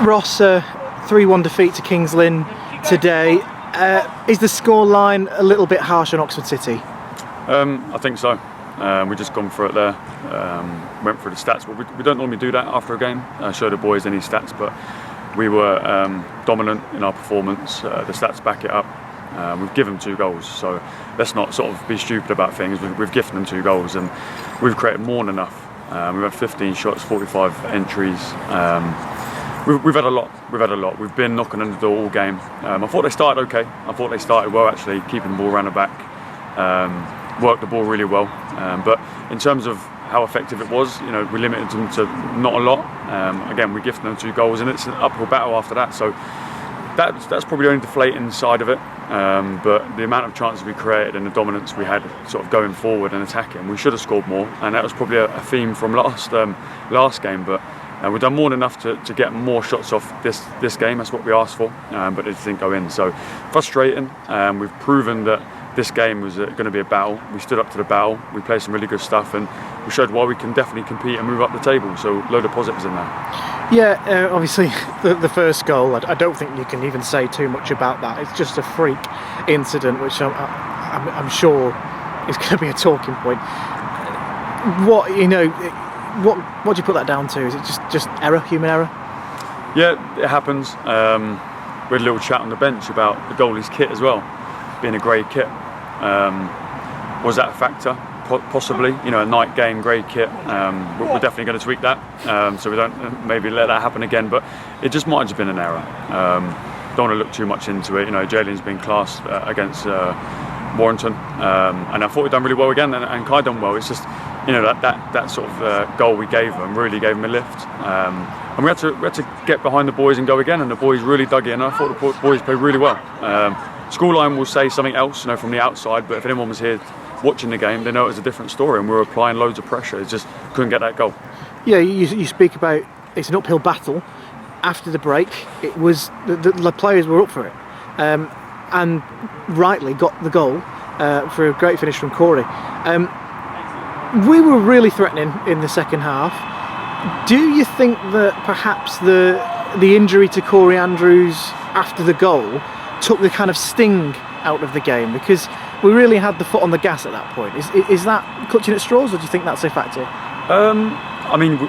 Ross, 3-1 defeat to Lynn today. Is the scoreline a little bit harsh on Oxford City? I think so. We've just gone through it there, went through the stats, but we don't normally do that after a game, show the boys any stats, but we were dominant in our performance. The stats back it up. We've given 2 goals, so let's not sort of be stupid about things. We've gifted them 2 goals and we've created more than enough. We've had 15 shots, 45 entries. We've had a lot. We've been knocking on the door all game. I thought they started okay. I thought they started well, actually, keeping the ball around the back. Worked the ball really well. But in terms of how effective it was, we limited them to not a lot. Again, we gifted them 2 goals, and it's an uphill battle after that. So that's probably the only deflating side of it. But the amount of chances we created and the dominance we had sort of going forward and attacking, we should have scored more. And that was probably a theme from last game. But we've done more than enough to get more shots off this game. That's what we asked for, but it didn't go in. So frustrating. We've proven that this game was going to be a battle. We stood up to the battle. We played some really good stuff, and we showed why we can definitely compete and move up the table. So a load of positives in there. Yeah, obviously the first goal, I don't think you can even say too much about that. It's just a freak incident, which I'm sure is going to be a talking point. What do you put that down to? Is it just error, human error? Yeah, it happens. We had a little chat on the bench about the goalie's kit as well, being a grey kit. Was that a factor? Possibly. A night game grey kit. We're definitely going to tweak that, so we don't maybe let that happen again. But it just might have just been an error. Don't want to look too much into it. Jalen's been class against Warrington, and I thought we'd done really well again, and Kai done well. It's just that sort of goal we gave them really gave them a lift, and we had to get behind the boys and go again, and the boys really dug in. I thought the boys played really well. Scoreline will say something else, from the outside, but if anyone was here watching the game, they know it was a different story, and we were applying loads of pressure. It just couldn't get that goal. Yeah, you speak about it's an uphill battle. After the break, it was the players were up for it, and rightly got the goal for a great finish from Corey. We were really threatening in the second half. Do you think that perhaps the injury to Corey Andrews after the goal took the kind of sting out of the game, because we really had the foot on the gas at that point? Is that clutching at straws, or do you think that's a factor?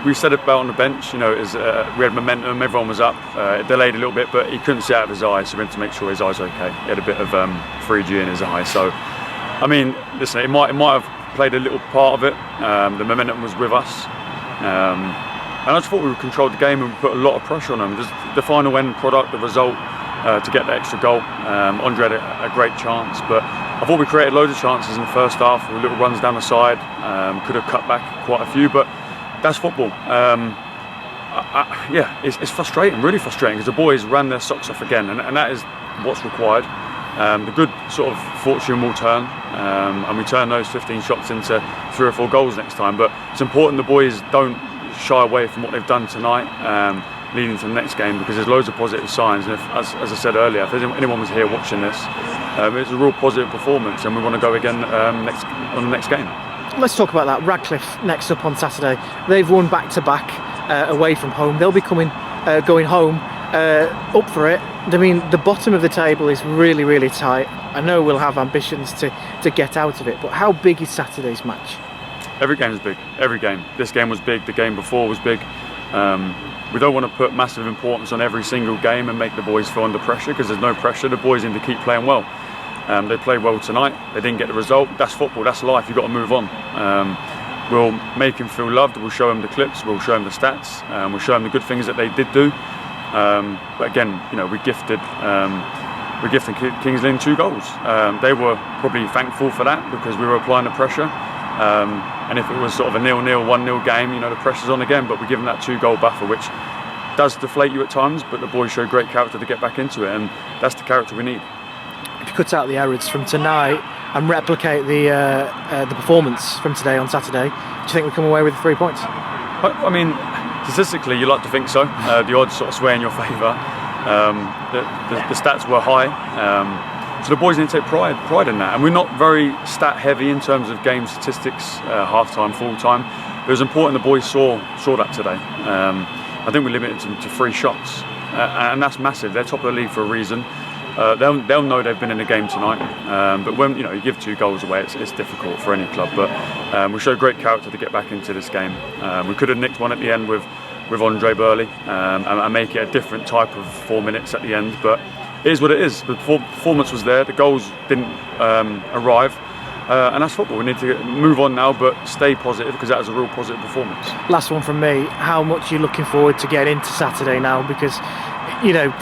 We said about on the bench, we had momentum, everyone was up. It delayed a little bit, but he couldn't see out of his eyes, so we had to make sure his eyes were okay. He had a bit of 3G in his eye. So, listen, it might have played a little part of it. The momentum was with us. And I just thought we controlled the game and we put a lot of pressure on them. Just the final end product, the result, to get the extra goal. Andre had a great chance, but I thought we created loads of chances in the first half with little runs down the side. Could have cut back quite a few, but that's football. It's frustrating, really frustrating, because the boys ran their socks off again, and that is what's required. The good sort of fortune will turn, and we turn those 15 shots into 3 or 4 goals next time. But it's important the boys don't shy away from what they've done tonight, leading to the next game, because there's loads of positive signs. And as I said earlier, if anyone was here watching this, it's a real positive performance, and we want to go again on the next game. Let's talk about that. Radcliffe next up on Saturday. They've won back-to-back away from home. They'll be going home up for it. The bottom of the table is really, really tight. I know we'll have ambitions to get out of it, but how big is Saturday's match? Every game is big. Every game. This game was big. The game before was big. We don't want to put massive importance on every single game and make the boys feel under pressure, because there's no pressure. The boys need to keep playing well. They played well tonight. They didn't get the result. That's football. That's life. You've got to move on. We'll make them feel loved. We'll show them the clips. We'll show them the stats. We'll show them the good things that they did do. But again, we gifted Lynn 2 goals. They were probably thankful for that, because we were applying the pressure. And if it was sort of a 0-0, 1-0 game, the pressure's on again. But we give them that 2-goal buffer, which does deflate you at times. But the boys show great character to get back into it, and that's the character we need. If you cut out the errors from tonight and replicate the performance from today on Saturday, do you think we come away with 3 points? Statistically, you like to think so. The odds sort of sway in your favour. The stats were high, so the boys need to take pride in that. And we're not very stat heavy in terms of game statistics, half time, full time. It was important the boys saw that today. I think we limited them to 3 shots. and that's massive. They're top of the league for a reason. They'll know they've been in the game tonight, but when you give 2 goals away, it's difficult for any club. But we showed great character to get back into this game. We could have nicked one at the end with Andre Burley and make it a different type of 4 minutes at the end. But it is what it is. The performance was there. The goals didn't arrive. And that's football. We need to move on now, but stay positive, because that is a real positive performance. Last one from me. How much are you looking forward to getting into Saturday now? Because,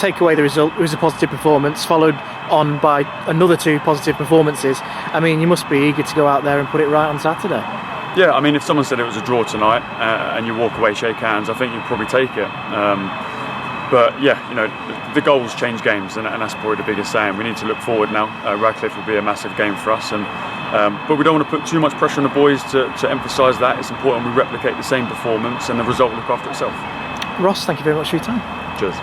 take away the result, it was a positive performance, followed on by another 2 positive performances. I mean, you must be eager to go out there and put it right on Saturday. Yeah, I mean, if someone said it was a draw tonight and you walk away, shake hands, I think you'd probably take it. But yeah, the goals change games, and that's probably the biggest saying. We need to look forward now. Radcliffe will be a massive game for us, but we don't want to put too much pressure on the boys to emphasise that. It's important we replicate the same performance, and the result will look after itself. Ross, thank you very much for your time. Cheers.